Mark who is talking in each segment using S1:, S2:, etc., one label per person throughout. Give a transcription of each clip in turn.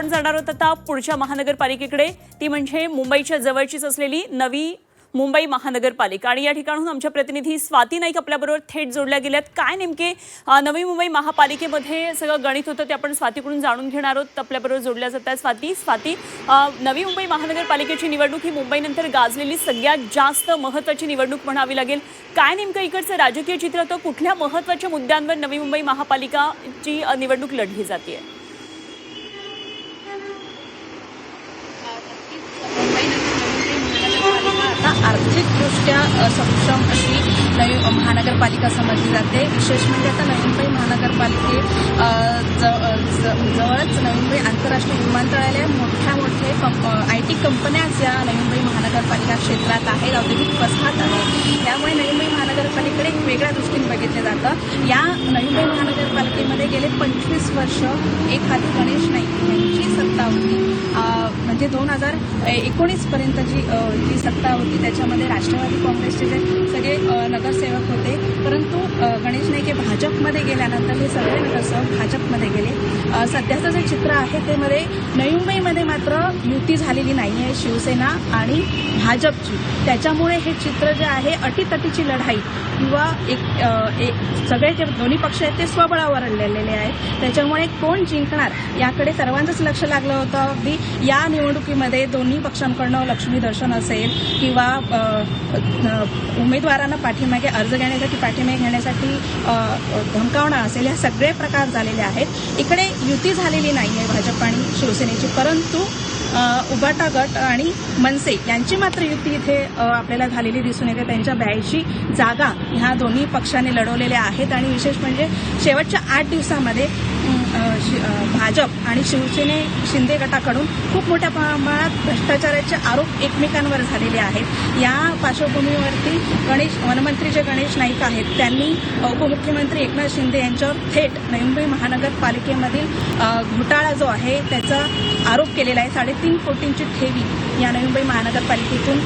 S1: आपण जाणार आहोत आता पुढच्या महानगरपालिकेकडे, ती म्हणजे मुंबईच्या जवळचीच असलेली नवी मुंबई महानगरपालिका। आणि या ठिकाणून आमच्या प्रतिनिधी स्वाती नाईक आपल्याबरोबर थेट जोडल्या गेल्यात। काय नेमके नवी मुंबई महापालिकेमध्ये सगळं गणित होतं ते आपण स्वातीकडून जाणून घेणार आहोत। आपल्याबरोबर जोडल्या जात आहेत स्वाती। नवी मुंबई महानगरपालिकेची निवडणूक ही मुंबईनंतर गाजलेली सगळ्यात जास्त महत्त्वाची निवडणूक म्हणावी लागेल। काय नेमकं इकडचं राजकीय चित्र होतं, कुठल्या महत्त्वाच्या मुद्द्यांवर नवी मुंबई महापालिकाची निवडणूक लढली जाते?
S2: आर्थिकदृष्ट्या सक्षम अशी नवी महानगरपालिका समजली जाते। विशेष म्हणजे आता नवी मुंबई महानगरपालिकेत जवळच नवी मुंबई आंतरराष्ट्रीय विमानतळाला मोठे IT कंपन्याच या नवी मुंबई महानगरपालिका क्षेत्रात आहेत, औद्योगिक वसाहत आहे। त्यामुळे नवी मुंबई महानगरपालिकेकडे एक वेगळ्या दृष्टीने बघितलं जातं। या नवी मुंबई महानगरपालिकेमध्ये गेले 25 वर्ष एक हाती गणेश नाईक यांची सत्ता होती। म्हणजे 2019 पर्यंत जी सत्ता होती त्याच्यामध्ये राष्ट्रवादी काँग्रेसचे जे सगळे नगरसेवक होते, परंतु गणेश नाईक हे भाजपमध्ये गेल्यानंतर हे सगळे नगरसेवक भाजपमध्ये गेले। सध्याचं जे चित्र आहे ते मध्ये नवी मुंबईमध्ये मात्र युती झालेली नाही आहे शिवसेना आणि भाजपची। त्याच्यामुळे हे चित्र जे आहे अटीतटीची लढाई किंवा एक सगळे जे दोन्ही पक्ष आहेत ते स्वबळावर लढलेले आहेत। त्याच्यामुळे कोण जिंकणार याकडे सर्वांचंच लक्ष लागलं होतं। अगदी या निवडणुकीमध्ये दोन्ही पक्षांकडनं लक्ष्मी दर्शन असेल किंवा उमेदवारांना पाठीमागे अर्ज घेण्यासाठी पाठीमागे घेण्यासाठी धमकावणं असेल, हे सगळे प्रकार झालेले आहेत। इकडे युती झालेली नाही आहे भाजप आणि शिवसेनेची, परंतु उबाटा गट आणि मनसे यांची मात्र युती इथे आपल्याला झालेली दिसून येते। त्यांच्या 82 जागा ह्या दोन्ही पक्षांनी लढवलेल्या आहेत। आणि विशेष म्हणजे शेवटच्या 8 दिवसामध्ये भाजप आणि शिंदे गटाकडून खूप मोठ्या प्रमाणात भ्रष्टाचाराचे आरोप एकमेकांवर झालेले आहेत। या पार्श्वभूमीवरती वनमंत्री जे गणेश नाईक आहेत त्यांनी उपमुख्यमंत्री एकनाथ शिंदे यांच्यावर थेट नवी मुंबई महानगरपालिकेमधील घोटाळा जो आहे त्याचा आरोप केलेला आहे। 3.5 कोटींची ठेवी या नवी मुंबई महानगरपालिकेतून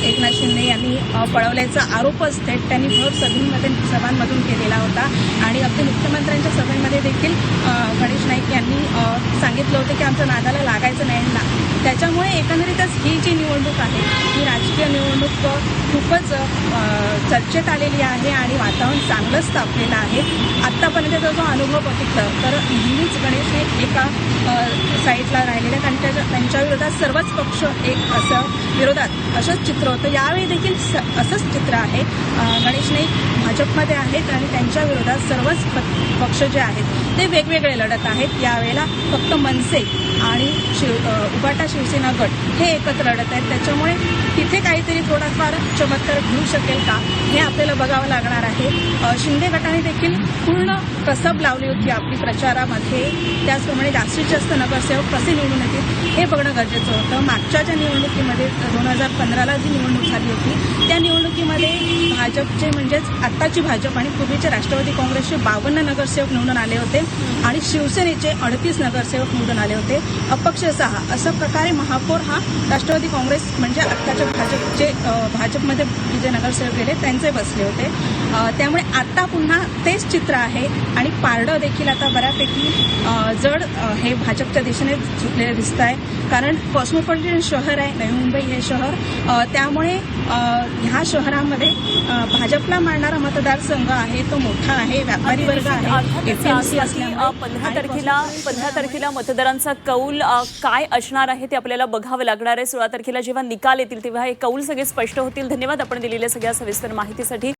S2: एकनाथ शिंदे यांनी पळवल्याचा आरोपच थेट त्यांनी भर सभांमधून केलेला होता। आणि अगदी मुख्यमंत्र्यांच्या सभेमध्ये देखील गणेश नाईक यांनी सांगितलं होतं की आमच्या नादाला लागायचं नाही ना। त्याच्यामुळे एकंदरीतच ही जी निवडणूक आहे ही राजकीय निवडणूक खूपच चर्चेत आलेली आहे आणि वातावरण चांगलंच तापलेलं आहे। आत्तापर्यंतचा जो अनुभव बघितलं तर नेहमीच गणेश नाईक एका साईडला राहिलेले आहेत आणि त्यांच्या विरोधात सर्वच पक्ष एक असं विरोधात असंच चित्र होतं। यावेळी देखील असंच चित्र आहे। गणेश नाईक भाजपमध्ये आहेत आणि त्यांच्या विरोधात सर्वच पक्ष जे आहेत ते वेगवेगळे लढत आहेत। यावेळेला फक्त मनसे आणि उबाटा शिवसेना गट हे एकत्र लढत आहेत। त्याच्यामुळे तिथे काहीतरी थोडाफार चमत्कार घडू शकेल का हे आपल्याला बघावं लागणार आहे। शिंदे गटाने देखील पूर्ण कसब लावली होती आपली प्रचारामध्ये, त्याचप्रमाणे जास्तीत जास्त नगरसेवक कसे निवडून येतील हे बघणं गरजेचं होतं। मागच्या ज्या निवडणुकीमध्ये 2015ला जी निवडणूक झाली होती त्या निवडणुकीमध्ये भाजपचे म्हणजेच आत्ताची भाजप आणि पूर्वीचे राष्ट्रवादी काँग्रेसचे 52 नगरसेवक निवडून आले होते आणि शिवसेनेचे 38 नगरसेवक निवडून आले होते। अपक्ष 6 अशा प्रकारे महापौर हा राष्ट्रवादी काँग्रेस म्हणजे आत्ताच्या भाजपमध्ये जे नगरसेवक गेले त्यांचे बसले होते। त्यामुळे आता पुन्हा तेच चित्र आहे आणि पारडं देखील आता बऱ्यापैकी जड हे भाजपच्या दिशेने झुकलेलं दिसत आहे। कारण कॉस्मोपॉलिटन शहर आहे नवी मुंबई हे शहर, त्यामुळे ह्या शहरामध्ये भाजपला मानणारा मतदारसंघ आहे तो मोठा आहे, व्यापारी वर्ग आहे।
S1: 15 तारखेला मतदारांचा कौल काय असणार आहे ते आपल्याला बघावं लागणार आहे। 16 तारखेला जेव्हा निकाल येतील तेव्हा हे कौल सगळे स्पष्ट होतील। धन्यवाद आपण दिलेल्या सगळ्या सविस्तर माहितीसाठी।